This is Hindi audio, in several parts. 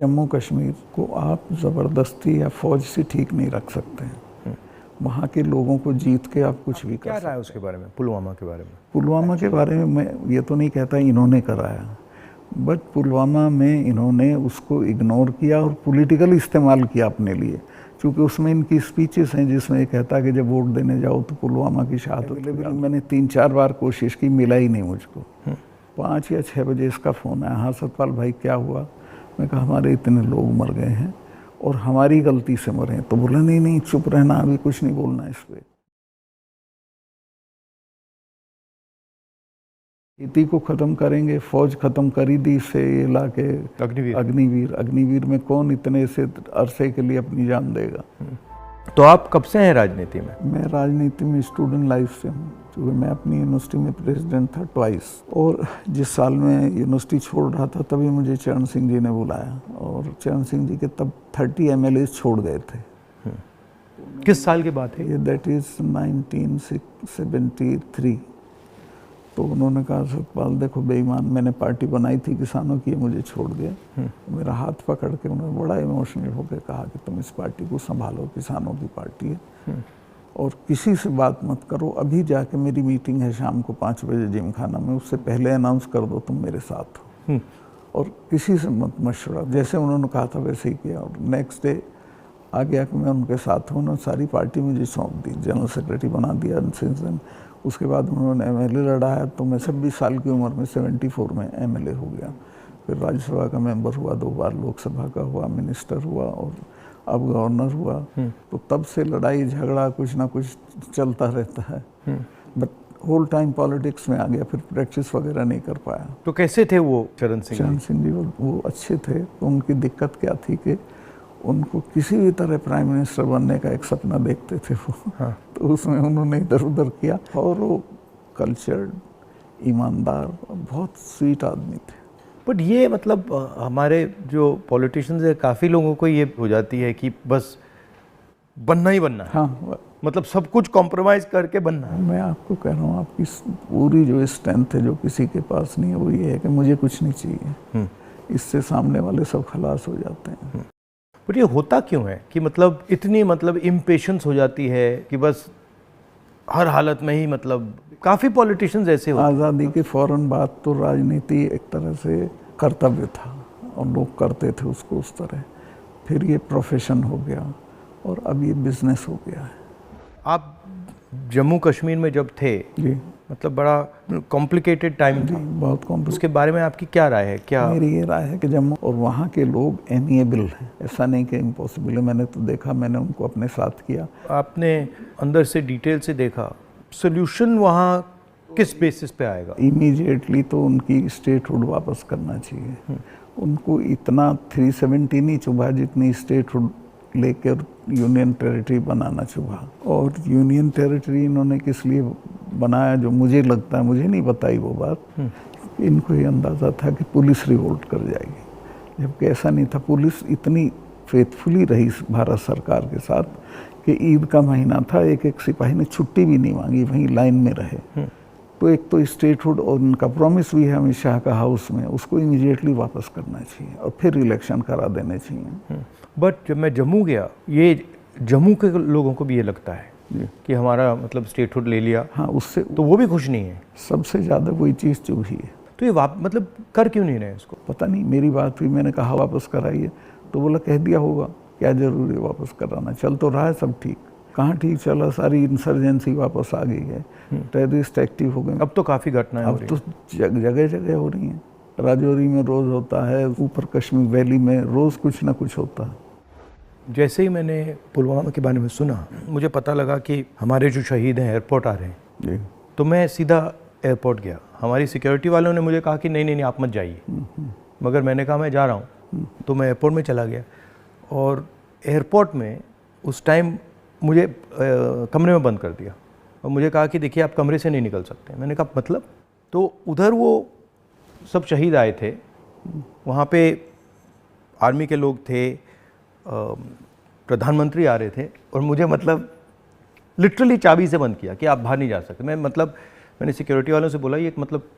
जम्मू कश्मीर को आप ज़बरदस्ती या फ़ौज से ठीक नहीं रख सकते हैं। वहाँ के लोगों को जीत के आप कुछ भी कर क्या सकते रहा है उसके बारे में, पुलवामा के बारे में? पुलवामा के बारे में मैं ये तो नहीं कहता इन्होंने कराया, बट पुलवामा में इन्होंने उसको इग्नोर किया और पॉलिटिकल इस्तेमाल किया अपने लिए, क्योंकि उसमें इनकी स्पीचेस हैं जिसमें ये कहता है कि जब वोट देने जाओ तो पुलवामा की शहादत। मैंने 3-4 बार कोशिश की, मिला ही नहीं मुझको। 5 या 6 बजे इसका फ़ोन आया, हाँ सतपाल भाई क्या हुआ? मैं कहा हमारे इतने लोग मर गए हैं और हमारी गलती से मरे हैं। तो बोला नहीं नहीं चुप रहना, अभी कुछ नहीं बोलना इस पर। खेती को ख़त्म करेंगे, फौज ख़त्म करी दी इससे इलाके। अग्निवीर में कौन इतने से अरसे के लिए अपनी जान देगा? तो आप कब से हैं राजनीति में? मैं राजनीति में स्टूडेंट लाइफ से हूँ, क्योंकि मैं अपनी यूनिवर्सिटी में प्रेसिडेंट था ट्वाइस। और जिस साल मैं यूनिवर्सिटी छोड़ रहा था तभी मुझे चरण सिंह जी ने बुलाया, और चरण सिंह जी के तब 30 MLA छोड़ गए थे। किस साल की बात है? ये दैट इज़ 1973। तो उन्होंने कहा सतपाल देखो बेईमान, मैंने पार्टी बनाई थी किसानों की, मुझे छोड़ दिया। मेरा हाथ पकड़ के उन्होंने बड़ा इमोशनल होकर कहा कि तुम इस पार्टी को संभालो, किसानों की पार्टी है, और किसी से बात मत करो। अभी जाके मेरी मीटिंग है शाम को 5 बजे जिम खाना में, उससे पहले अनाउंस कर दो तुम मेरे साथ हो, और किसी से मत मशवरा। जैसे उन्होंने कहा था वैसे ही किया, और नेक्स्ट डे आ गया कि मैं उनके साथ हूँ। उन्होंने सारी पार्टी मुझे सौंप दी, जनरल सेक्रेटरी बना दिया। उसके बाद उन्होंने MLA लड़ाया, तो मैं 26 साल की उम्र में 74 में MLA हो गया। फिर राज्यसभा का मेंबर हुआ, 2 बार लोकसभा का हुआ, मिनिस्टर हुआ, और अब गवर्नर हुआ। तो तब से लड़ाई झगड़ा कुछ ना कुछ चलता रहता है, बट होल टाइम पॉलिटिक्स में आ गया, फिर प्रैक्टिस वगैरह नहीं कर पाया। तो कैसे थे वो चरण सिंह जी? वो अच्छे थे। तो उनकी दिक्कत क्या थी कि उनको किसी भी तरह प्राइम मिनिस्टर बनने का एक सपना देखते थे वो। हाँ। तो उसमें उन्होंने इधर उधर किया, और वो कल्चर्ड, ईमानदार, बहुत स्वीट आदमी थे। बट ये मतलब हमारे जो पॉलिटिशियंस है, काफ़ी लोगों को ये हो जाती है कि बस बनना ही बनना है। हाँ, मतलब सब कुछ कॉम्प्रोमाइज़ करके बनना है। मैं आपको कह रहा हूँ, आपकी पूरी जो स्ट्रेंथ है जो किसी के पास नहीं है, वो ये है कि मुझे कुछ नहीं चाहिए। इससे सामने वाले सब खलास हो जाते हैं। बट ये होता क्यों है कि मतलब इतनी इम्पेशेंस हो जाती है कि बस हर हालत में ही, मतलब काफ़ी पॉलिटिशियंस ऐसे होते हैं। आज़ादी के फ़ौरन बाद तो राजनीति एक तरह से कर्तव्य था, और लोग करते थे उसको उस तरह। फिर ये प्रोफेशन हो गया, और अब ये बिजनेस हो गया है। आप जम्मू कश्मीर में जब थे जी, मतलब बड़ा कॉम्प्लिकेटेड टाइम था, बहुत कॉम्प्लिकेटेड। उसके बारे में आपकी क्या राय है? क्या मेरी ये राय है कि जम्मू और वहाँ के लोग एमिएबल हैं, ऐसा नहीं कि इम्पॉसिबल है। मैंने तो देखा, मैंने उनको अपने साथ किया। आपने अंदर से डिटेल से देखा, सोल्यूशन वहाँ किस बेसिस पे आएगा? इमीडिएटली तो उनकी स्टेटहुड वापस करना चाहिए। उनको इतना 370 नहीं चुभा जितनी स्टेटहुड लेकर यूनियन टेरिटरी बनाना चुभा। और यूनियन टेरिटरी इन्होंने किस लिए बनाया, जो मुझे लगता है, मुझे नहीं बताई वो बात, इनको ये अंदाज़ा था कि पुलिस रिवोल्ट कर जाएगी, जबकि ऐसा नहीं था। पुलिस इतनी फेथफुली रही भारत सरकार के साथ कि ईद का महीना था, एक एक सिपाही ने छुट्टी भी नहीं मांगी, वहीं लाइन में रहे। तो एक तो स्टेटहुड और उनका प्रॉमिस भी है अमित शाह का हाउस में, उसको इमीडिएटली वापस करना चाहिए, और फिर इलेक्शन करा देने चाहिए। बट जब मैं जम्मू गया, ये जम्मू के लोगों को भी ये लगता है कि हमारा मतलब स्टेटहुड ले लिया। हाँ, उससे तो वो भी खुश नहीं है। सबसे ज़्यादा वही चीज़ चुभी है। तो ये मतलब कर क्यों नहीं रहे इसको? पता नहीं, मेरी बात हुई, मैंने कहा वापस कराइए, तो बोला कह दिया होगा, क्या जरूरी है वापस कराना, चल तो रहा है सब ठीक। कहाँ ठीक चला, सारी इंसर्जेंसी वापस आ गई है, टेररिस्ट एक्टिव हो गए। अब तो काफ़ी घटनाएं हो रही हैं। अब तो जगह जगह हो रही हैं। राजौरी में रोज़ होता है, ऊपर कश्मीर वैली में रोज़ कुछ ना कुछ होता है। जैसे ही मैंने पुलवामा के बारे में सुना, मुझे पता लगा कि हमारे जो शहीद हैं एयरपोर्ट आ रहे हैं जी, तो मैं सीधा एयरपोर्ट गया। हमारी सिक्योरिटी वालों ने मुझे कहा कि नहीं नहीं नहीं आप मत जाइए, मगर मैंने कहा मैं जा रहा हूँ। तो मैं एयरपोर्ट में चला गया, और एयरपोर्ट में उस टाइम मुझे कमरे में बंद कर दिया, और मुझे कहा कि देखिए आप कमरे से नहीं निकल सकते। मैंने कहा मतलब? तो उधर वो सब शहीद आए थे, वहाँ पे आर्मी के लोग थे, प्रधानमंत्री आ रहे थे, और मुझे मतलब लिटरली चाबी से बंद किया कि आप बाहर नहीं जा सकते। मैंने सिक्योरिटी वालों से बोला ये मतलब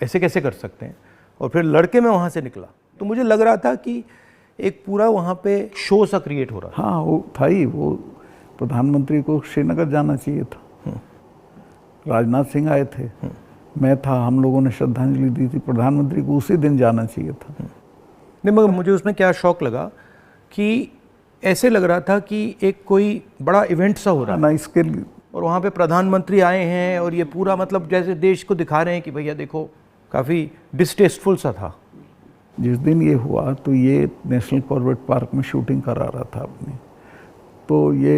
ऐसे कैसे कर सकते हैं, और फिर लड़के मैं वहाँ से निकला। तो मुझे लग रहा था कि एक पूरा वहाँ पे शो सा क्रिएट हो रहा था। हाँ वो था ही, वो प्रधानमंत्री को श्रीनगर जाना चाहिए था, राजनाथ सिंह आए थे, मैं था, हम लोगों ने श्रद्धांजलि दी थी, प्रधानमंत्री को उसी दिन जाना चाहिए था। नहीं मगर मुझे उसमें क्या शौक लगा कि ऐसे लग रहा था कि एक कोई बड़ा इवेंट सा हो रहा है ना इसके लिए, और वहाँ पे प्रधानमंत्री आए हैं और ये पूरा मतलब जैसे देश को दिखा रहे हैं कि भैया देखो, काफ़ी डिस्टेस्टफुल सा था। जिस दिन ये हुआ तो ये नेशनल कॉर्बेट पार्क में शूटिंग करा रहा था अपनी, तो ये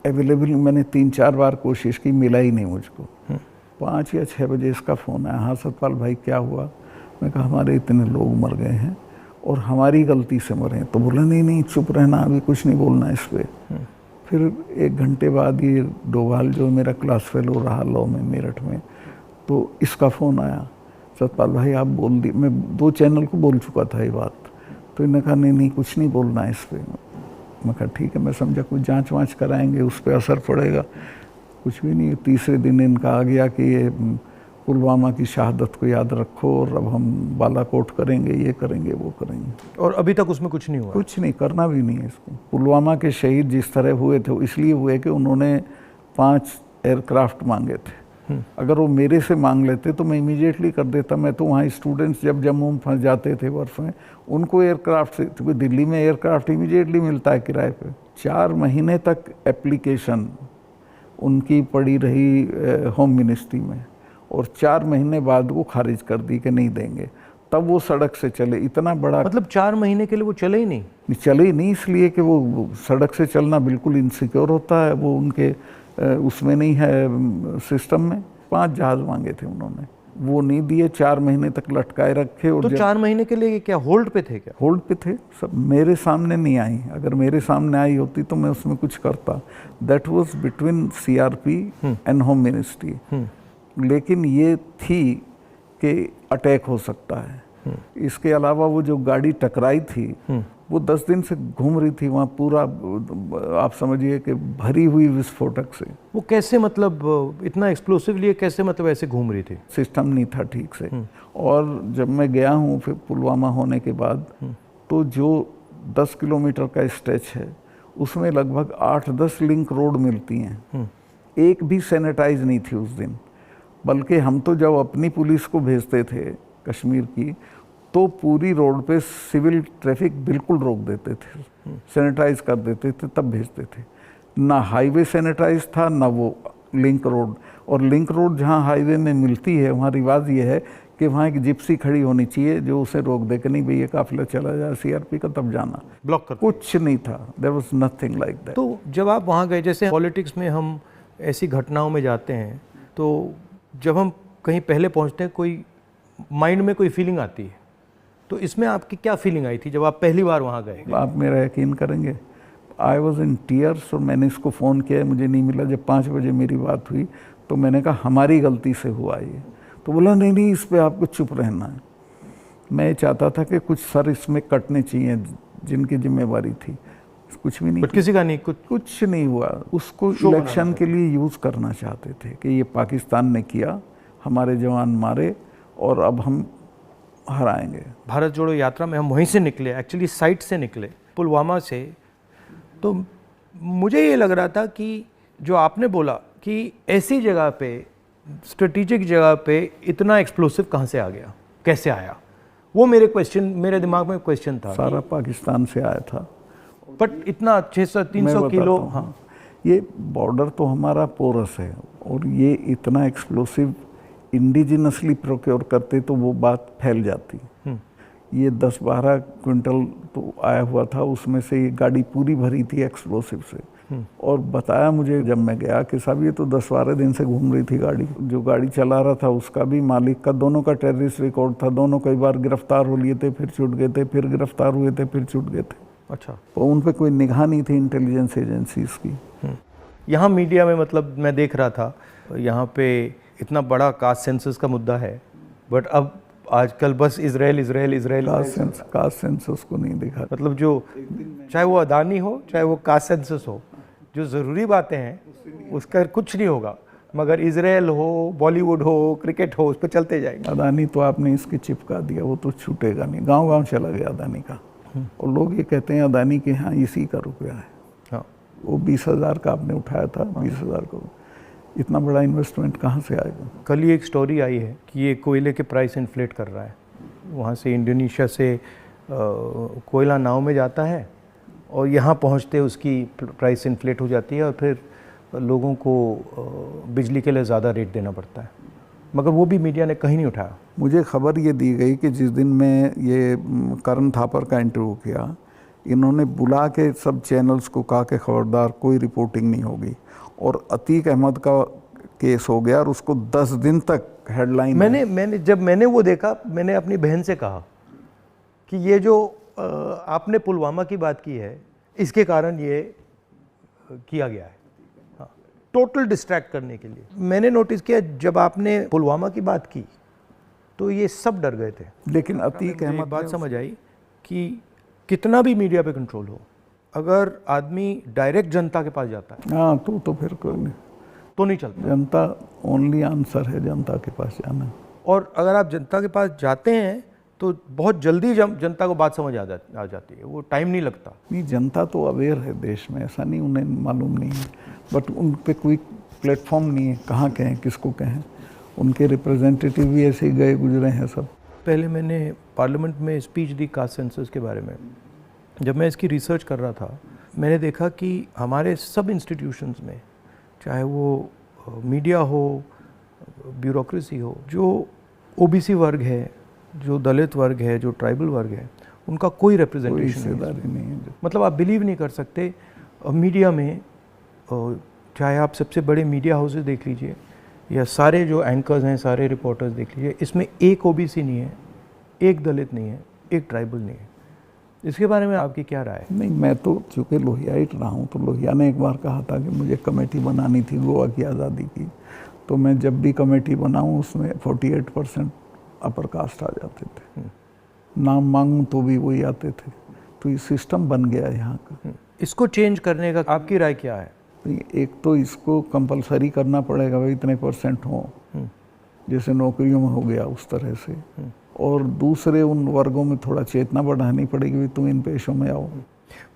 अवेलेबल, मैंने 3-4 बार कोशिश की, मिला ही नहीं मुझको। 5 या 6 बजे इसका फ़ोन आया, हाँ सतपाल भाई क्या हुआ? मैं कहा हमारे इतने लोग मर गए हैं और हमारी गलती से मरे हैं। तो बोला नहीं नहीं चुप रहना, अभी कुछ नहीं बोलना इस पर। फिर 1 घंटे बाद ये डोभाल जो मेरा क्लास फेलो रहा लॉ में मेरठ में, तो इसका फ़ोन आया, सतपाल भाई आप बोल दी, मैं 2 चैनल को बोल चुका था ये बात। तो इन्होंने कहा नहीं नहीं कुछ नहीं बोलना है इस पर। मैं कहा ठीक है, मैं समझा कुछ जांच वाँच कराएंगे, उस पर असर पड़ेगा, कुछ भी नहीं। तीसरे दिन इनका आ गया कि ये पुलवामा की शहादत को याद रखो और अब हम बालाकोट करेंगे, ये करेंगे, वो करेंगे। और अभी तक उसमें कुछ नहीं हुआ? कुछ नहीं, करना भी नहीं है इसको। पुलवामा के शहीद जिस तरह हुए थे इसलिए हुए कि उन्होंने 5 एयरक्राफ्ट मांगे थे। अगर वो मेरे से मांग लेते तो मैं इमीडिएटली कर देता। मैं तो वहाँ स्टूडेंट्स जब जम्मू में फंस जाते थे बर्फ में, उनको एयरक्राफ्ट से, क्योंकि दिल्ली में एयरक्राफ्ट इमीडिएटली मिलता है किराए पे। 4 महीने तक एप्लीकेशन उनकी पड़ी रही होम मिनिस्ट्री में और 4 महीने बाद वो खारिज कर दी कि नहीं देंगे। तब वो सड़क से चले। इतना बड़ा, मतलब 4 महीने के लिए वो चले ही नहीं? चले ही नहीं इसलिए कि वो सड़क से चलना बिल्कुल इनसिक्योर होता है, वो उनके उसमें नहीं है सिस्टम में। 5 जहाज मांगे थे उन्होंने, वो नहीं दिए, 4 महीने तक लटकाए रखे। और तो 4 महीने के लिए क्या होल्ड पे थे? क्या होल्ड पे थे सब? मेरे सामने नहीं आई। अगर मेरे सामने आई होती तो मैं उसमें कुछ करता। That was between CRP and home ministry. लेकिन ये थी कि अटैक हो सकता है। इसके अलावा वो जो गाड़ी टकराई थी वो 10 दिन से घूम रही थी वहाँ, पूरा आप समझिए कि भरी हुई विस्फोटक से। वो कैसे, मतलब इतना एक्सप्लोसिवली कैसे, मतलब ऐसे घूम रही थी? सिस्टम नहीं था ठीक से। और जब मैं गया हूँ फिर पुलवामा होने के बाद, तो जो 10 किलोमीटर का स्ट्रेच है उसमें लगभग 8-10 लिंक रोड मिलती हैं। एक भी सैनिटाइज नहीं थी उस दिन। बल्कि हम तो जब अपनी पुलिस को भेजते थे कश्मीर की, तो पूरी रोड पे सिविल ट्रैफिक बिल्कुल रोक देते थे, सैनिटाइज कर देते थे, तब भेजते थे। ना हाईवे सैनिटाइज था ना वो लिंक रोड। और लिंक रोड जहाँ हाईवे में मिलती है वहाँ रिवाज ये है कि वहाँ एक जिप्सी खड़ी होनी चाहिए जो उसे रोक दे कि नहीं भई ये काफिला चला जाए सीआरपी का, तब जाना। ब्लॉक कर कुछ नहीं था, there was nothing like that. तो जब आप वहाँ गए, जैसे पॉलिटिक्स में हम ऐसी घटनाओं में जाते हैं, तो जब हम कहीं पहले पहुँचते हैं कोई माइंड में कोई फीलिंग आती है, तो इसमें आपकी क्या फीलिंग आई थी जब आप पहली बार वहाँ गए? आप मेरा यकीन करेंगे, आई वॉज इन टीयर्स। और मैंने इसको फ़ोन किया, मुझे नहीं मिला। जब 5 बजे मेरी बात हुई तो मैंने कहा हमारी गलती से हुआ ये। तो बोला नहीं नहीं इस पर आपको चुप रहना है। मैं चाहता था कि कुछ सर इसमें कटने चाहिए जिनकी जिम्मेवारी थी, कुछ भी नहीं। किसी का नहीं, कुछ नहीं हुआ। उसको इलेक्शन के लिए यूज़ करना चाहते थे कि ये पाकिस्तान ने किया, हमारे जवान मारे और अब हम हराएंगे। भारत जोड़ो यात्रा में हम वहीं से निकले, एक्चुअली साइट से निकले, पुलवामा से। तो मुझे ये लग रहा था कि जो आपने बोला कि ऐसी जगह पे, स्ट्रेटेजिक जगह पे इतना एक्सप्लोसिव कहाँ से आ गया, कैसे आया, वो मेरे दिमाग में क्वेश्चन था। सारा पाकिस्तान से आया था, बट इतना 600-300 किलो। हाँ, ये बॉर्डर तो हमारा पोरस है और ये इतना एक्सप्लोसिव इंडिजिनसली प्रोक्योर करते तो वो बात फैल जाती। ये 10-12 क्विंटल तो आया हुआ था, उसमें से ये गाड़ी पूरी भरी थी एक्सप्लोसिव से। और बताया मुझे जब मैं गया कि साहब ये तो 10-12 दिन से घूम रही थी गाड़ी। जो गाड़ी चला रहा था उसका भी, मालिक का, दोनों का टेररिस्ट रिकॉर्ड था। दोनों कई बार गिरफ्तार हो लिए थे, फिर छूट गए थे, फिर गिरफ्तार हुए थे, फिर छूट गए थे। अच्छा, तो उन पर कोई निगाह नहीं थी इंटेलिजेंस एजेंसीज की। यहाँ मीडिया में, मतलब मैं देख रहा था, यहाँ पे इतना बड़ा कास्ट सेंसस का मुद्दा है, बट अब आजकल बस इजराइल। कास्ट सेंसस को नहीं दिखा। मतलब जो, चाहे वो अदानी हो, चाहे वो कास्ट सेंसस हो, जो ज़रूरी बातें हैं उसका कुछ नहीं होगा, मगर इजराइल हो, बॉलीवुड हो, क्रिकेट हो, उस पर चलते जाएंगे। अदानी तो आपने इसकी चिपका दिया, वो तो छूटेगा नहीं। गांव-गांव चला गया अदानी का। और लोग ये कहते हैं अदानी के यहाँ इसी का रुपया है। हाँ, वो 20,000 का आपने उठाया था, 20,000 का इतना बड़ा इन्वेस्टमेंट कहाँ से आएगा? कल ही एक स्टोरी आई है कि ये कोयले के प्राइस इन्फ्लेट कर रहा है। वहाँ से इंडोनेशिया से कोयला नाव में जाता है और यहाँ पहुँचते उसकी प्राइस इन्फ्लेट हो जाती है और फिर लोगों को बिजली के लिए ज़्यादा रेट देना पड़ता है, मगर वो भी मीडिया ने कहीं नहीं उठाया। मुझे खबर ये दी गई कि जिस दिन मैं ये करण थापर का इंटरव्यू किया, इन्होंने बुला के सब चैनल्स को कहा कि खबरदार कोई रिपोर्टिंग नहीं होगी, और अतीक अहमद का केस हो गया और उसको 10 दिन तक हेडलाइन। जब मैंने वो देखा, मैंने अपनी बहन से कहा कि ये जो आपने पुलवामा की बात की है, इसके कारण ये किया गया है, हाँ, टोटल डिस्ट्रैक्ट करने के लिए। मैंने नोटिस किया जब आपने पुलवामा की बात की तो ये सब डर गए थे। लेकिन अतीक अहमद बात समझ आई कि कितना भी मीडिया पे कंट्रोल हो, अगर आदमी डायरेक्ट जनता के पास जाता है, हाँ, तो फिर कोई नहीं, तो नहीं चलता। जनता ओनली आंसर है, जनता के पास जाना। और अगर आप जनता के पास जाते हैं तो बहुत जल्दी जनता को बात समझ आ जाती है, वो टाइम नहीं लगता। नहीं, जनता तो अवेयर है देश में, ऐसा नहीं उन्हें मालूम नहीं है, बट उन पे कोई प्लेटफॉर्म नहीं है, कहाँ कहें, किसको कहें। उनके रिप्रेजेंटेटिव भी ऐसे ही गए गुजरे हैं सब। पहले मैंने पार्लियामेंट में स्पीच दी कास्ट सेंसस के बारे में। जब मैं इसकी रिसर्च कर रहा था, मैंने देखा कि हमारे सब इंस्टीट्यूशंस में, चाहे वो मीडिया हो, ब्यूरोक्रेसी हो, जो ओबीसी वर्ग है, जो दलित वर्ग है, जो ट्राइबल वर्ग है, उनका कोई रिप्रेजेंटेशन नहीं है। मतलब आप बिलीव नहीं कर सकते, मीडिया में चाहे आप सबसे बड़े मीडिया हाउसेस देख लीजिए या सारे जो एंकर्स हैं, सारे रिपोर्टर्स देख लीजिए, इसमें एक ओबीसी नहीं है, एक दलित नहीं है, एक ट्राइबल नहीं है। इसके बारे में आपकी क्या राय है? नहीं, मैं तो चूँकि लोहियाइट रहा हूँ, तो लोहिया ने एक बार कहा था कि मुझे कमेटी बनानी थी गोवा की आज़ादी की, तो मैं जब भी कमेटी बनाऊँ उसमें 48% अपर कास्ट आ जाते थे, नाम मांगूँ तो भी वही आते थे। तो ये सिस्टम बन गया है यहाँ का। इसको चेंज करने का आपकी राय क्या है? एक तो इसको कंपलसरी करना पड़ेगा, भाई इतने % हो, जैसे नौकरियों में हो गया उस तरह से। और दूसरे उन वर्गों में थोड़ा चेतना बढ़ानी पड़ेगी, भाई तुम इन पेशों में आओ।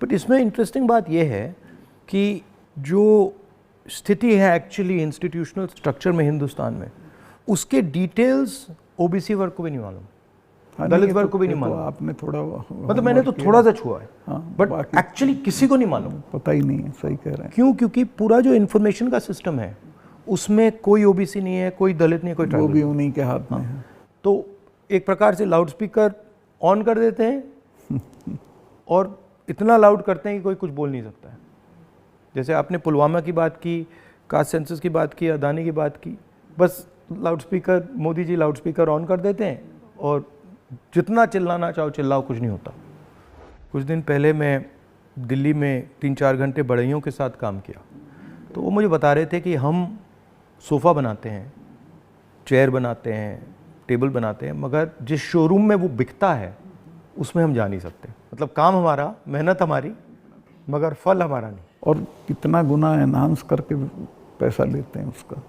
बट इसमें इंटरेस्टिंग बात यह है कि जो स्थिति है एक्चुअली इंस्टीट्यूशनल स्ट्रक्चर में हिंदुस्तान में, उसके डिटेल्स ओबीसी वर्ग को भी नहीं मालूम, दलित वर्ग को भी नहीं मालूम। आपने थोड़ा, मतलब मैंने तो थोड़ा सा छुआ है, हाँ, बट एक्चुअली किसी को नहीं मालूम, पता ही नहीं है। सही कह रहे हैं। क्यों? क्योंकि पूरा जो इन्फॉर्मेशन का सिस्टम है उसमें कोई ओबीसी नहीं है, कोई दलित नहीं है, कोई ट्राइबल, वो भी उन्हीं के हाथ में है। तो एक प्रकार से लाउड स्पीकर ऑन कर देते हैं और इतना लाउड करते हैं कि कोई कुछ बोल नहीं सकता है। जैसे आपने पुलवामा की बात की, कास्ट सेंसस की बात की, अदानी की बात की, बस loud speaker, Modi ji loud speaker on कर देते हैं और जितना चिल्लाना चाहो चिल्लाओ, कुछ नहीं होता। कुछ दिन पहले मैं दिल्ली में 3-4 घंटे बढ़इयों के साथ काम किया, तो वो मुझे बता रहे थे कि हम सोफ़ा बनाते हैं, चेयर बनाते हैं, टेबल बनाते हैं, मगर जिस शोरूम में वो बिकता है उसमें हम जा नहीं सकते। मतलब काम हमारा, मेहनत हमारी, मगर फल हमारा नहीं। और कितना गुना एनहांस करके पैसा लेते हैं उसका।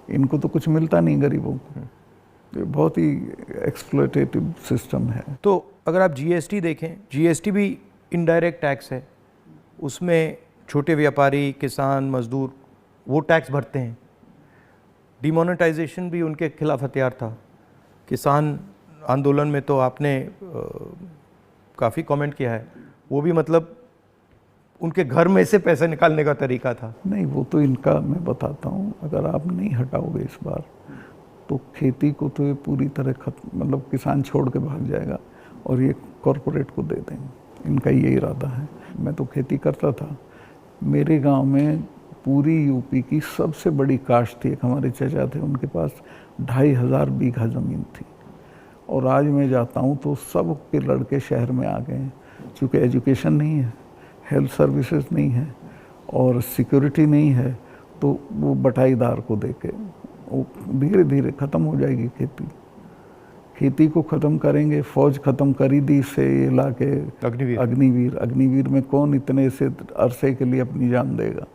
इनको तो कुछ मिलता नहीं गरीबों को। ये बहुत ही एक्सप्लॉयटेटिव सिस्टम है। तो अगर आप जीएसटी देखें, जीएसटी भी इनडायरेक्ट टैक्स है, उसमें छोटे व्यापारी, किसान, मजदूर वो टैक्स भरते हैं। डिमोनेटाइजेशन भी उनके खिलाफ हथियार था। किसान आंदोलन में तो आपने काफ़ी कमेंट किया है, वो भी मतलब उनके घर में से पैसे निकालने का तरीका था। नहीं, वो तो इनका मैं बताता हूँ, अगर आप नहीं हटाओगे इस बार तो खेती को तो ये पूरी तरह खत्म, मतलब किसान छोड़ के भाग जाएगा और ये कॉरपोरेट को दे देंगे। इनका ये इरादा है। मैं तो खेती करता था। मेरे गांव में पूरी यूपी की सबसे बड़ी काश्त थी। एक हमारे चाचा थे, उनके पास 2500 बीघा ज़मीन थी। और आज मैं जाता हूँ तो सब के लड़के शहर में आ गए हैं, क्योंकि एजुकेशन नहीं है, हेल्थ सर्विसेज नहीं है और सिक्योरिटी नहीं है, तो वो बटाईदार को देके वो धीरे धीरे ख़त्म हो जाएगी खेती। खेती को ख़त्म करेंगे, फौज ख़त्म करी दी से ये ला के अग्निवीर में कौन इतने से अरसे के लिए अपनी जान देगा।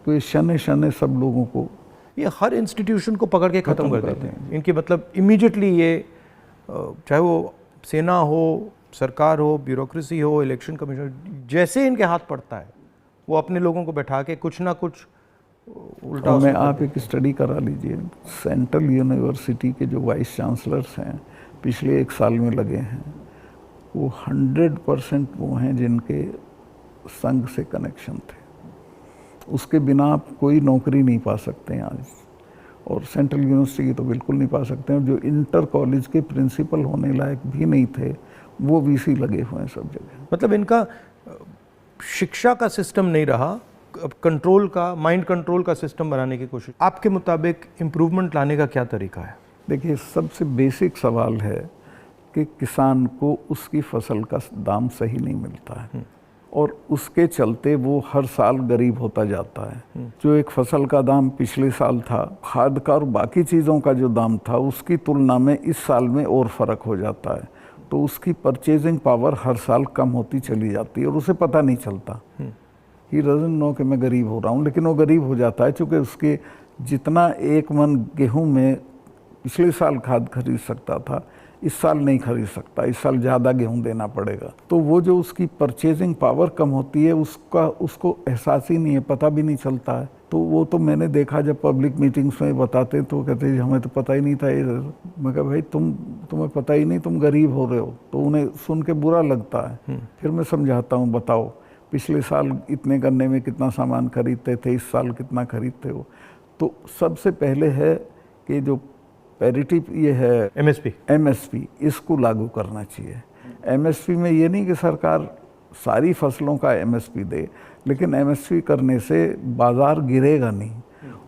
तो ये शने शने सब लोगों को, ये हर इंस्टीट्यूशन को पकड़ के ख़त्म कर देते हैं। इनकी मतलब इमीडिएटली ये, चाहे वो सेना हो, सरकार हो, ब्यूरोक्रेसी हो, इलेक्शन कमीशन, जैसे इनके हाथ पड़ता है वो अपने लोगों को बैठा के कुछ ना कुछ उल्टा। और मैं आप एक स्टडी करा लीजिए, सेंट्रल यूनिवर्सिटी के जो वाइस चांसलर्स हैं पिछले 1 साल में लगे हैं, वो 100% वो हैं जिनके संघ से कनेक्शन थे। उसके बिना आप कोई नौकरी नहीं पा सकते हैं आज, और सेंट्रल यूनिवर्सिटी की तो बिल्कुल नहीं पा सकते हैं। जो इंटर कॉलेज के प्रिंसिपल होने लायक भी नहीं थे वो वीसी लगे हुए हैं सब जगह। मतलब इनका शिक्षा का सिस्टम नहीं रहा, कंट्रोल का, माइंड कंट्रोल का सिस्टम बनाने की कोशिश। आपके मुताबिक इम्प्रूवमेंट लाने का क्या तरीका है? देखिए, सबसे बेसिक सवाल है कि किसान को उसकी फसल का दाम सही नहीं मिलता है और उसके चलते वो हर साल गरीब होता जाता है। जो एक फसल का दाम पिछले साल था, खाद का और बाकी चीज़ों का जो दाम था, उसकी तुलना में इस साल में और फ़र्क हो जाता है, तो उसकी परचेजिंग पावर हर साल कम होती चली जाती है और उसे पता नहीं चलता। ही डजंट नो कि मैं गरीब हो रहा हूँ, लेकिन वो गरीब हो जाता है क्योंकि उसके जितना 1 मन गेहूँ में पिछले साल खाद खरीद सकता था, इस साल नहीं खरीद सकता, इस साल ज़्यादा गेहूं देना पड़ेगा। तो वो जो उसकी परचेजिंग पावर कम होती है उसको एहसास ही नहीं है, पता भी नहीं चलता है। तो वो तो मैंने देखा, जब पब्लिक मीटिंग्स में बताते तो कहते हैं हमें तो पता ही नहीं था ये। मैं कहा भाई तुम्हें पता ही नहीं, तुम गरीब हो रहे हो। तो उन्हें सुन के बुरा लगता है। फिर मैं समझाता हूँ, बताओ पिछले साल इतने गन्ने में कितना सामान खरीदते थे, इस साल कितना खरीदते हो। तो सबसे पहले है कि जो पैरिटी ये है एमएसपी, इसको लागू करना चाहिए। एमएसपी में ये नहीं कि सरकार सारी फसलों का एमएसपी दे, लेकिन एमएसपी करने से बाज़ार गिरेगा नहीं।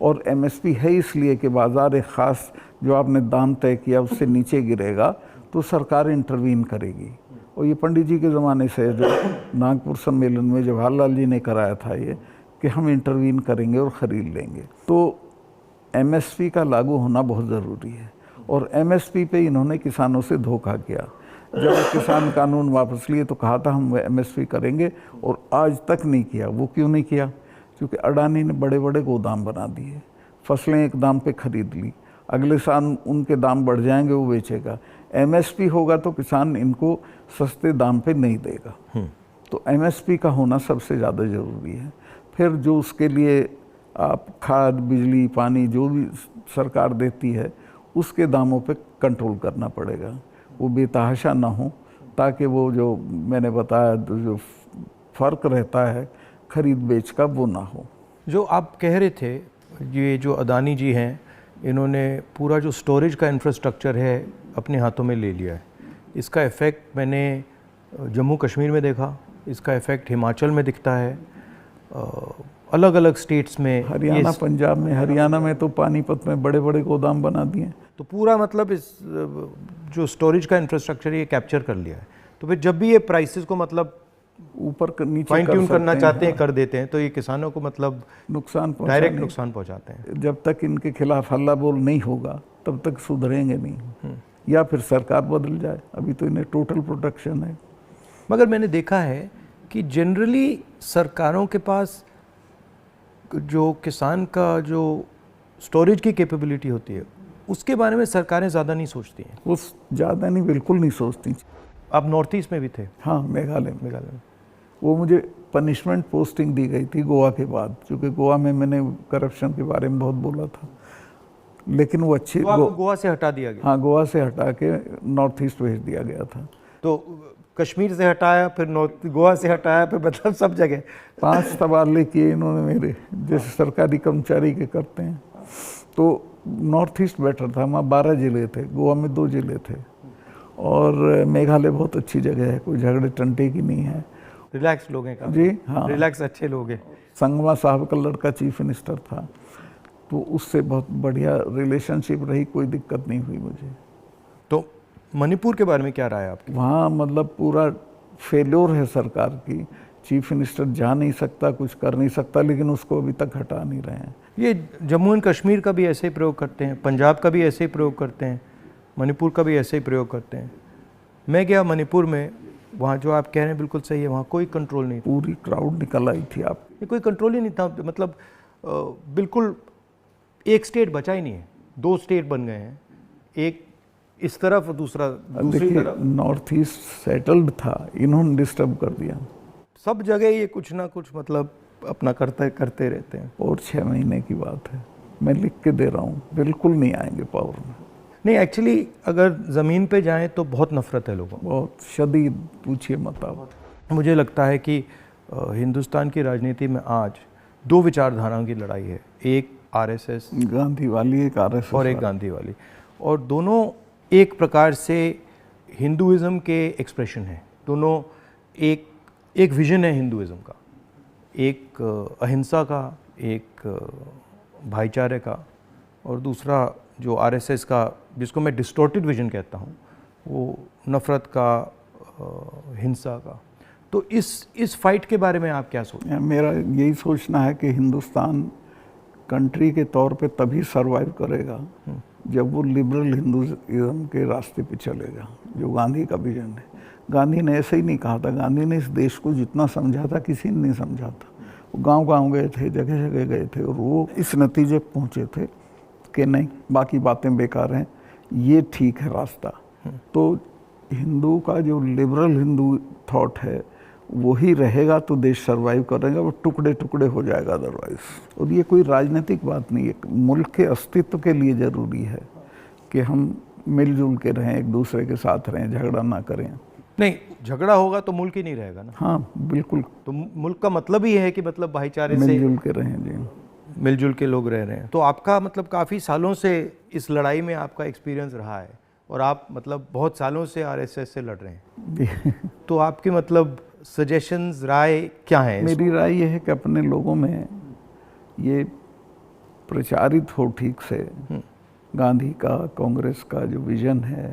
और एमएसपी है इसलिए कि बाज़ार एक ख़ास जो आपने दाम तय किया उससे नीचे गिरेगा तो सरकार इंटरवीन करेगी। और ये पंडित जी के ज़माने से जो नागपुर सम्मेलन में जवाहरलाल जी ने कराया था ये कि हम इंटरवीन करेंगे और ख़रीद लेंगे। तो एमएसपी का लागू होना बहुत ज़रूरी है। और एमएसपी पे इन्होंने किसानों से धोखा किया। जब किसान कानून वापस लिए तो कहा था हम एमएसपी करेंगे, और आज तक नहीं किया। वो क्यों नहीं किया? क्योंकि अडानी ने बड़े बड़े गोदाम बना दिए, फसलें एक दाम पे खरीद ली, अगले साल उनके दाम बढ़ जाएंगे, वो बेचेगा। एमएसपी होगा तो किसान इनको सस्ते दाम पे नहीं देगा। तो एमएसपी का होना सबसे ज़्यादा ज़रूरी है। फिर जो उसके लिए आप खाद, बिजली, पानी जो भी सरकार देती है उसके दामों पे कंट्रोल करना पड़ेगा, वो बेतहाशा ना हो, ताकि वो जो मैंने बताया जो फ़र्क रहता है खरीद बेच का वो ना हो। जो आप कह रहे थे, ये जो अदानी जी हैं, इन्होंने पूरा जो स्टोरेज का इंफ्रास्ट्रक्चर है अपने हाथों में ले लिया है। इसका इफ़ेक्ट मैंने जम्मू कश्मीर में देखा, इसका इफ़ेक्ट हिमाचल में दिखता है, अलग अलग स्टेट्स में, हरियाणा, पंजाब में। हरियाणा में तो पानीपत में बड़े बड़े गोदाम बना दिए। तो पूरा मतलब इस जो स्टोरेज का इंफ्रास्ट्रक्चर ये कैप्चर कर लिया है। तो फिर जब भी ये प्राइसेस को मतलब ऊपर नीचे फाइन ट्यून करना चाहते हैं, कर देते हैं, तो ये किसानों को मतलब नुकसान, डायरेक्ट नुकसान पहुंचाते हैं। जब तक इनके खिलाफ हल्ला बोल नहीं होगा तब तक सुधरेंगे नहीं, या फिर सरकार बदल जाए। अभी तो इन्हें टोटल प्रोटेक्शन है। मगर मैंने देखा है कि जनरली सरकारों के पास जो किसान का जो स्टोरेज की कैपेबिलिटी होती है उसके बारे में सरकारें ज़्यादा नहीं सोचती हैं। वो ज़्यादा नहीं, बिल्कुल नहीं सोचती। आप नॉर्थ ईस्ट में भी थे? हाँ, मेघालय में। वो मुझे पनिशमेंट पोस्टिंग दी गई थी गोवा के बाद, क्योंकि गोवा में मैंने करप्शन के बारे में बहुत बोला था। लेकिन वो अच्छी गोवा से हटा दिया गया। हाँ, गोवा से हटा के नॉर्थ ईस्ट भेज दिया गया था। तो कश्मीर से हटाया, फिर गोवा से हटाया, फिर मतलब सब जगह 5 तबादले किए इन्होंने मेरे, जैसे सरकारी कर्मचारी के करते हैं। तो नॉर्थ ईस्ट बेटर था, वहाँ 12 ज़िले थे, गोवा में 2 ज़िले थे। और मेघालय बहुत अच्छी जगह है, कोई झगड़े टंटे की नहीं है, रिलैक्स लोग हैं। जी हाँ, रिलैक्स अच्छे लोग हैं। संगमा साहब का लड़का चीफ मिनिस्टर था, तो उससे बहुत बढ़िया रिलेशनशिप रही, कोई दिक्कत नहीं हुई मुझे। तो मणिपुर के बारे में क्या राय है आपकी? वहाँ मतलब पूरा फेल्योर है सरकार की। चीफ मिनिस्टर जा नहीं सकता, कुछ कर नहीं सकता, लेकिन उसको अभी तक हटा नहीं रहे हैं। ये जम्मू एंड कश्मीर का भी ऐसे ही प्रयोग करते हैं, पंजाब का भी ऐसे ही प्रयोग करते हैं, मणिपुर का भी ऐसे ही प्रयोग करते हैं। मैं गया मणिपुर में, वहाँ जो आप कह रहे हैं बिल्कुल सही है, वहाँ कोई कंट्रोल नहीं था। पूरी क्राउड निकल आई थी। आप कोई कंट्रोल ही नहीं था, मतलब बिल्कुल एक स्टेट बचा ही नहीं है। 2 स्टेट बन गए हैं, एक इस तरफ और दूसरी देखिए तरफ। नॉर्थ ईस्ट सेटल्ड था, इन्होंने डिस्टर्ब कर दिया। सब जगह ये कुछ ना कुछ मतलब अपना करते रहते हैं। और 6 महीने की बात है, मैं लिख के दे रहा हूँ, बिल्कुल नहीं आएंगे पावर में। नहीं, एक्चुअली अगर ज़मीन पे जाएं तो बहुत नफरत है लोगों को, बहुत शदीद, पूछिए मत आप। मुझे लगता है कि हिंदुस्तान की राजनीति में आज 2 विचारधाराओं की लड़ाई है, एक आरएसएस गांधी वाली, एक आरएसएस और एक गांधी वाली, और दोनों एक प्रकार से हिंदुइज्म के एक्सप्रेशन हैं। दोनों एक विजन है हिंदुइज्म का, एक अहिंसा का, एक भाईचारे का, और दूसरा जो आरएसएस का, जिसको मैं डिस्टॉर्टेड विजन कहता हूँ, वो नफ़रत का, हिंसा का। तो इस फाइट के बारे में आप क्या सोचते हैं? मेरा यही सोचना है कि हिंदुस्तान कंट्री के तौर पे तभी सरवाइव करेगा जब वो लिबरल हिंदुइज्म के रास्ते पे चलेगा, जो गांधी का विजन है। गांधी ने ऐसे ही नहीं कहा था, गांधी ने इस देश को जितना समझा था किसी ने नहीं समझा था। वो गांव-गांव गए थे, जगह जगह गए थे, और वो इस नतीजे पे पहुँचे थे कि नहीं, बाकी बातें बेकार हैं, ये ठीक है रास्ता। तो हिंदू का जो लिबरल हिंदू थॉट है वही रहेगा तो देश सरवाइव करेगा, वो टुकड़े टुकड़े हो जाएगा अदरवाइज। और ये कोई राजनीतिक बात नहीं है, मुल्क के अस्तित्व के लिए ज़रूरी है कि हम मिलजुल के रहें, एक दूसरे के साथ रहें, झगड़ा ना करें। नहीं, झगड़ा होगा तो मुल्क ही नहीं रहेगा ना। हाँ बिल्कुल, तो मुल्क का मतलब ही है कि मतलब भाईचारे से मिलजुल के रहें जी, मिलजुल के लोग रह रहे हैं। तो आपका मतलब काफ़ी सालों से इस लड़ाई में आपका एक्सपीरियंस रहा है, और आप मतलब बहुत सालों से आरएसएस से लड़ रहे हैं। तो आपके मतलब सजेशंस, राय क्या है? मेरी राय ये है कि अपने लोगों में ये प्रचारित हो ठीक से गांधी का, कांग्रेस का जो विजन है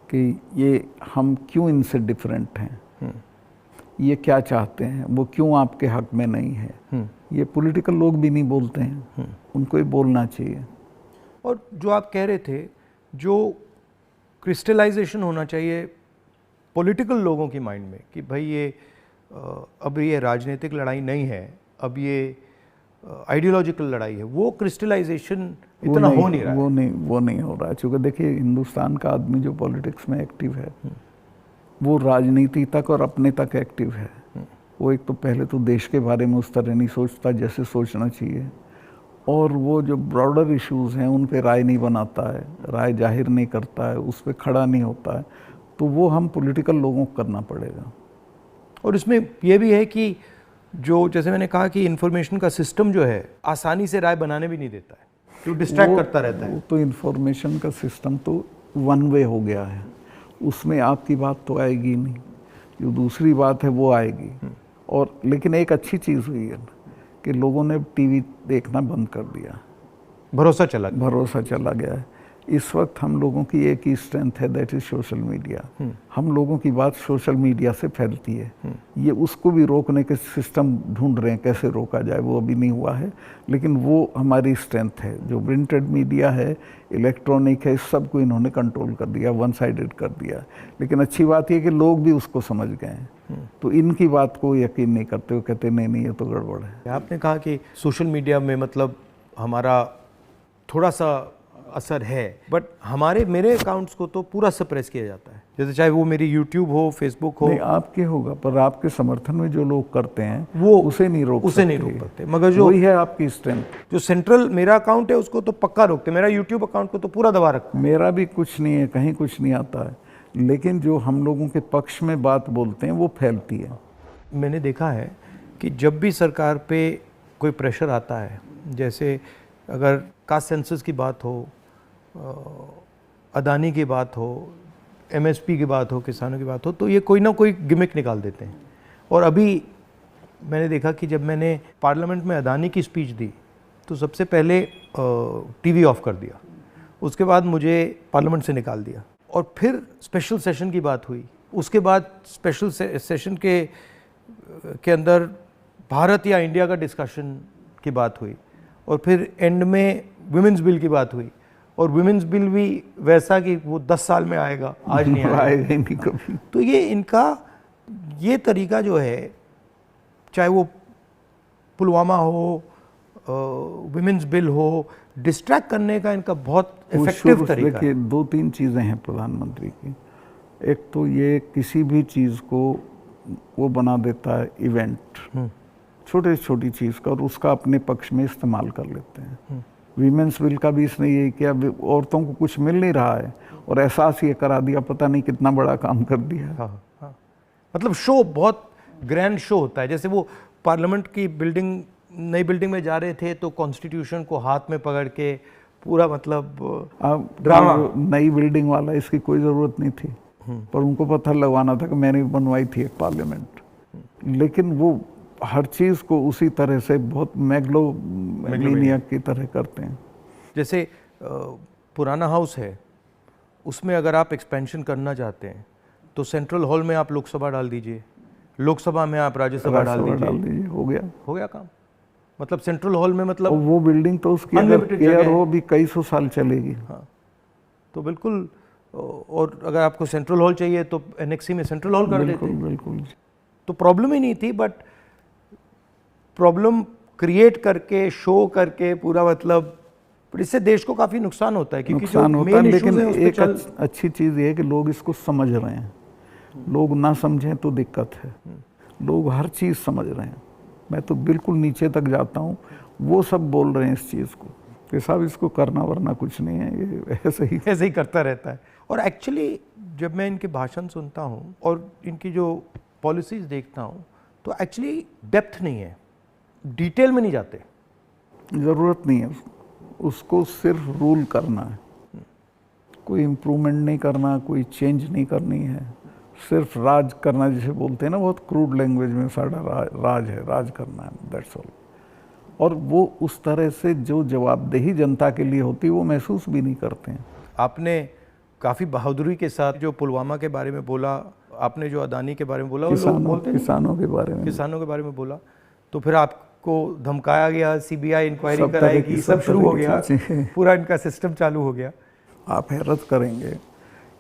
कि ये हम क्यों इनसे डिफरेंट हैं, ये क्या चाहते हैं, वो क्यों आपके हक में नहीं है, ये पॉलिटिकल लोग भी नहीं बोलते हैं, उनको ही बोलना चाहिए। और जो आप कह रहे थे, जो क्रिस्टलाइजेशन होना चाहिए पॉलिटिकल लोगों की माइंड में कि भाई ये अब ये राजनीतिक लड़ाई नहीं है, अब ये आइडियोलॉजिकल लड़ाई है, वो क्रिस्टलाइजेशन इतना हो नहीं रहा है। वो नहीं हो रहा है, क्योंकि देखिए हिंदुस्तान का आदमी जो पॉलिटिक्स में एक्टिव है वो राजनीति तक और अपने तक एक्टिव है। वो एक तो पहले तो देश के बारे में उस तरह नहीं सोचता जैसे सोचना चाहिए, और वो जो ब्रॉडर इश्यूज़ हैं उन पे राय नहीं बनाता है, राय जाहिर नहीं करता है, उस पर खड़ा नहीं होता है। तो वो हम पॉलिटिकल लोगों को करना पड़ेगा। और इसमें यह भी है कि जो, जैसे मैंने कहा कि इंफॉर्मेशन का सिस्टम जो है आसानी से राय बनाने भी नहीं देता है, तो डिस्ट्रैक्ट करता रहता है। तो इंफॉर्मेशन का सिस्टम तो वन वे हो गया है, उसमें आपकी बात तो आएगी नहीं, जो दूसरी बात है वो आएगी। और लेकिन एक अच्छी चीज़ हुई है कि लोगों ने टीवी देखना बंद कर दिया, भरोसा चला गया है। इस वक्त हम लोगों की एक ही स्ट्रेंथ है, दैट इज सोशल मीडिया। हम लोगों की बात सोशल मीडिया से फैलती है। ये उसको भी रोकने के सिस्टम ढूंढ रहे हैं, कैसे रोका जाए, वो अभी नहीं हुआ है, लेकिन वो हमारी स्ट्रेंथ है। जो प्रिंटेड मीडिया है, इलेक्ट्रॉनिक है, इस सब को इन्होंने कंट्रोल कर दिया, वन साइडेड कर दिया। लेकिन अच्छी बात यह कि लोग भी उसको समझ गए हैं, तो इनकी बात को यकीन नहीं करते, वो कहते नहीं ये तो गड़बड़ है। आपने कहा कि सोशल मीडिया में मतलब हमारा थोड़ा सा असर है, बट मेरे अकाउंट्स को तो पूरा सप्रेस किया जाता है, जैसे चाहे वो मेरी यूट्यूब हो, फेसबुक हो। नहीं, आपके होगा, पर आपके समर्थन में जो लोग करते हैं वो उसे नहीं रोक सकते। मगर जो वही है आपकी स्ट्रेंथ। जो सेंट्रल मेरा अकाउंट है उसको तो पक्का रोकते, मेरा यूट्यूब अकाउंट को तो पूरा दबा रखते। मेरा भी कुछ नहीं है, कहीं कुछ नहीं आता है, लेकिन जो हम लोगों के पक्ष में बात बोलते हैं वो फैलती है। मैंने देखा है कि जब भी सरकार पे कोई प्रेशर आता है, जैसे अगर कास्ट सेंसस की बात हो, अदानी की बात हो, एमएसपी की बात हो, किसानों की बात हो, तो ये कोई ना कोई गिमिक निकाल देते हैं। और अभी मैंने देखा कि जब मैंने पार्लियामेंट में अदानी की स्पीच दी तो सबसे पहले टीवी ऑफ कर दिया, उसके बाद मुझे पार्लियामेंट से निकाल दिया, और फिर स्पेशल सेशन की बात हुई, उसके बाद स्पेशल सेशन के अंदर भारत या इंडिया का डिस्कशन की बात हुई, और फिर एंड में विमेंस बिल की बात हुई, और विमेंस बिल भी वैसा कि वो 10 साल में आएगा, आज नहीं आएगा ही नहीं कभी। तो ये इनका ये तरीका जो है, चाहे वो पुलवामा हो, विमेंस बिल हो, डिस्ट्रैक्ट करने का इनका बहुत इफेक्टिव तरीका है। देखिए 2-3 चीज़ें हैं प्रधानमंत्री की। एक तो ये किसी भी चीज़ को वो बना देता है इवेंट, छोटी छोटी चीज़ का, और उसका अपने पक्ष में इस्तेमाल कर लेते हैं। वीमेंस बिल का भी इसने यही किया, औरतों को कुछ मिल नहीं रहा है और एहसास ये करा दिया, पता नहीं कितना बड़ा काम कर दिया। हाँ, हाँ। मतलब शो, बहुत ग्रैंड शो होता है। जैसे वो पार्लियामेंट की बिल्डिंग, नई बिल्डिंग में जा रहे थे तो कॉन्स्टिट्यूशन को हाथ में पकड़ के पूरा, मतलब ड्रामा। नई बिल्डिंग वाला, इसकी कोई ज़रूरत नहीं थी, पर उनको पत्थर लगवाना था कि मैंने बनवाई थी एक पार्लियामेंट। लेकिन वो हर चीज़ को उसी तरह से बहुत मैग्लोमैनियक की तरह करते हैं। जैसे पुराना हाउस है, उसमें अगर आप एक्सपेंशन करना चाहते हैं तो सेंट्रल हॉल में आप लोकसभा डाल दीजिए, लोकसभा में आप राज्यसभा डाल दीजिए, हो गया काम। मतलब सेंट्रल हॉल में, मतलब वो बिल्डिंग तो उसकी अगर केयर हो भी कई सौ साल चलेगी। हाँ, तो बिल्कुल। और अगर आपको सेंट्रल हॉल चाहिए तो एनेक्सी में सेंट्रल हॉल कर देते। बिल्कुल। तो प्रॉब्लम ही नहीं थी, बट प्रॉब्लम क्रिएट करके, शो करके पूरा, मतलब इससे देश को काफ़ी नुकसान होता है। क्योंकि नुकसान होता है, लेकिन एक अच्छी चीज़ ये है कि लोग इसको समझ रहे हैं। लोग ना समझें तो दिक्कत है, लोग हर चीज़ समझ रहे हैं। मैं तो बिल्कुल नीचे तक जाता हूँ, वो सब बोल रहे हैं इस चीज़ को कि साहब इसको करना वरना कुछ नहीं है, ये ऐसे ही करता रहता है। और एक्चुअली जब मैं इनके भाषण सुनता हूँ और इनकी जो पॉलिसीज़ देखता हूँ तो एक्चुअली डेप्थ नहीं है, डिटेल में नहीं जाते। ज़रूरत नहीं है उसको सिर्फ रूल करना है, कोई इम्प्रूवमेंट नहीं करना, कोई चेंज नहीं करनी है, सिर्फ राज करना, जिसे बोलते हैं ना बहुत क्रूड लैंग्वेज में, सारा राज है, राज करना है, दैट्स ऑल। और वो उस तरह से जो जवाबदेही जनता के लिए होती है वो महसूस भी नहीं करते हैं। आपने काफ़ी बहादुरी के साथ जो पुलवामा के बारे में बोला, आपने जो अदानी के बारे में बोला, किसानों के बारे में बोला, तो फिर आपको धमकाया गया, सीबीआई इंक्वायरी कराएगी, सब शुरू हो गया, पूरा इनका सिस्टम चालू हो गया। आप हैरत करेंगे,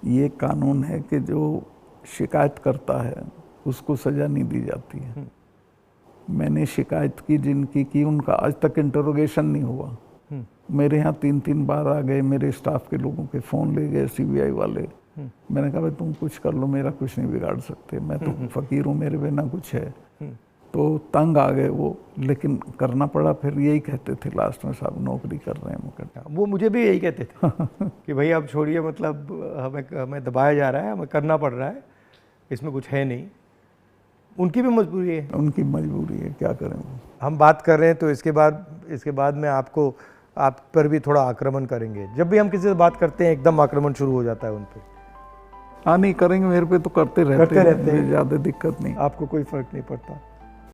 ये कानून है कि जो शिकायत करता है उसको सज़ा नहीं दी जाती है। मैंने शिकायत की जिनकी की, उनका आज तक इंटरोगेशन नहीं हुआ। मेरे यहाँ 3-3 बार आ गए, मेरे स्टाफ के लोगों के फ़ोन ले गए सीबीआई वाले। मैंने कहा भाई तुम कुछ कर लो, मेरा कुछ नहीं बिगाड़ सकते, मैं तो फ़कीर हूँ, मेरे बिना कुछ है। तो तंग आ गए वो, लेकिन करना पड़ा। फिर यही कहते थे लास्ट में, साहब नौकरी कर रहे हैं मुकदमा। वो मुझे भी यही कहते थे कि भाई आप छोड़िए, मतलब हमें दबाया जा रहा है, हमें करना पड़ रहा है, इसमें कुछ है नहीं। उनकी भी मजबूरी है, उनकी मजबूरी है, क्या करें। हम बात कर रहे हैं तो इसके बाद में आप पर भी थोड़ा आक्रमण करेंगे। जब भी हम किसी से बात करते हैं एकदम आक्रमण शुरू हो जाता है उन पर। हाँ नहीं करेंगे, मेरे पे तो करते रहते हैं, ज़्यादा दिक्कत नहीं, आपको कोई फर्क नहीं पड़ता।